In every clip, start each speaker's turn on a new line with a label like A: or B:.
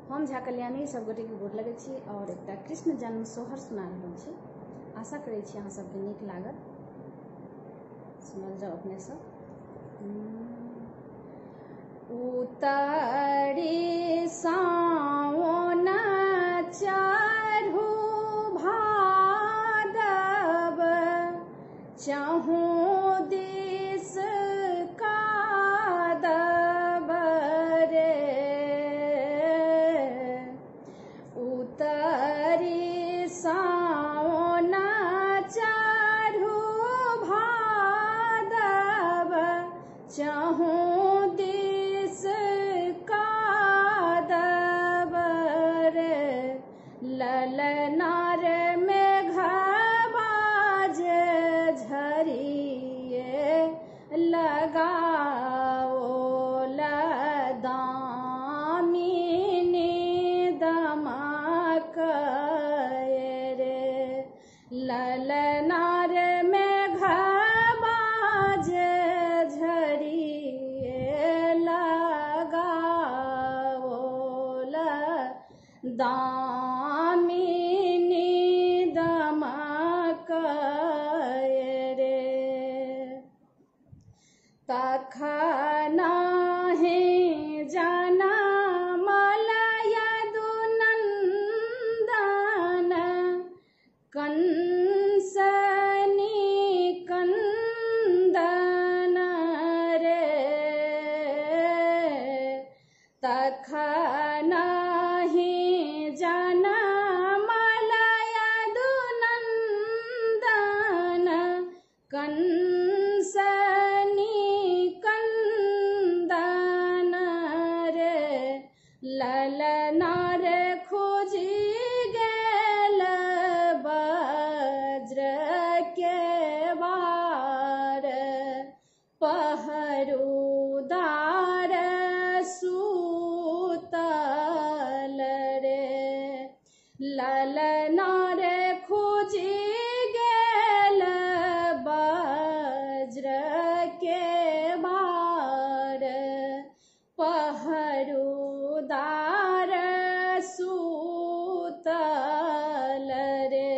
A: हम झा कल्याणी सब गोटे के गोर लगै छी और एकटा कृष्ण जन्म सोहर सुना रहल छी। आशा करै छी अहाँ सबके नीक लागत। सुनल जाओ अपने सब। उतारी सावन चढ़ू भादव चाहू दिस कादव रे। उतारी सावन चढ़ू भादव चाहू दिस कादव रे। ललनार मेघ बाजे झरिए लगाओ लदामिनी दमक रे। ललनार मेघ बाजे झरिए लगाओ लदामिनी दमक रे। तखनाहि जनमल यदुनन्दन कंसनि कंदन रे। तखनाहि जनमल यदुनन्दन कंसनि कंदन रे। ललनार खोजी गेल वज्र के वार पहरुदार सुतल रे। ललनार खोजी गेल वज्र के वार पहरुदार सुतल रे।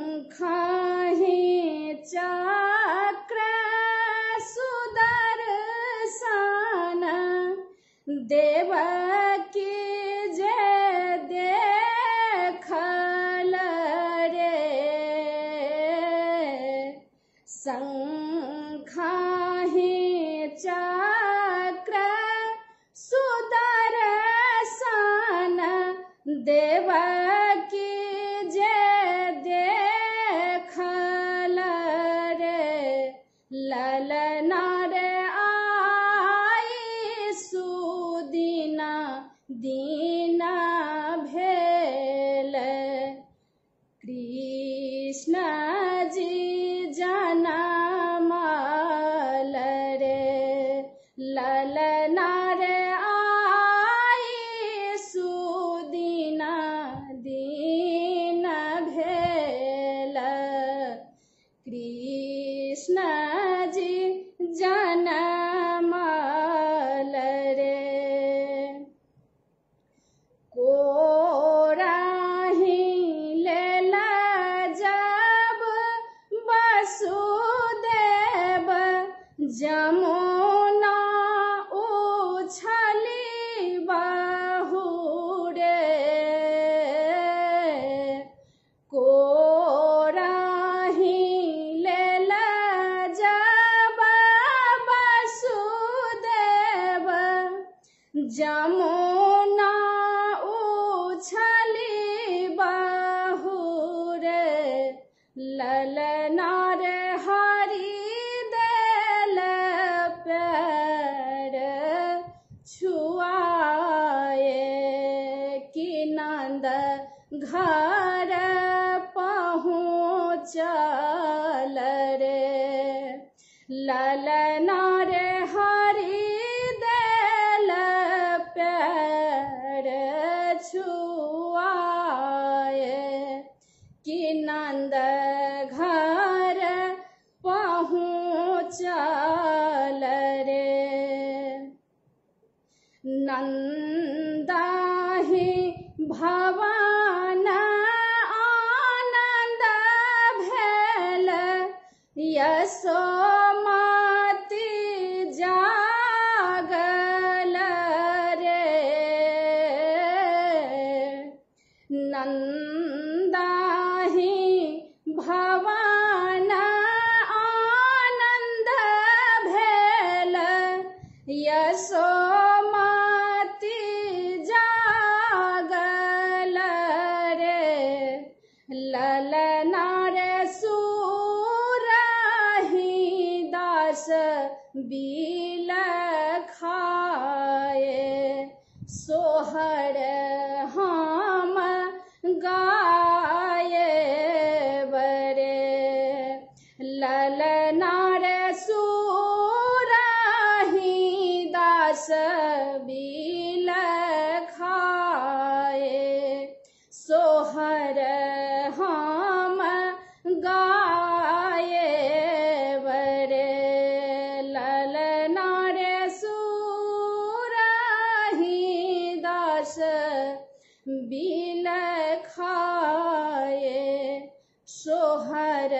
A: शंखाहि चक्र सुदर्शन देवकी जे देखल रे। शंखाहि चक्र सुदर्शन देवकी जे देखल रे। ललनार आई सुदिना दीन भेल कृष्ण जी जनमल रे। ललनार आई सुदिना दीन भेल कृष्ण जी जनमल रे। कोराही लेल जब वसुदेव जमुना उछली बाहु रे। कोराही लेल जब वसुदेव जमुना उछली बाहु रे। ललनार हरि देल पैर छुआए कि नंद घर पहुँचल रे। ललनार हरि देल पैर छुआए कि नंद घर पहुँचल रे। नंदाहि भवन आनंद भेल यशोमती जागल रे। नंदाहि भवन आनंद भेल यशोमती जागल रे। ललना रे सुरहि दास बिल खाए सोहर हम गाए बरे। ललना रे सुरहि दास बिल खाए सोहर हम गाए बरे। ललना रे सुरहि दास बिल खाए सोहर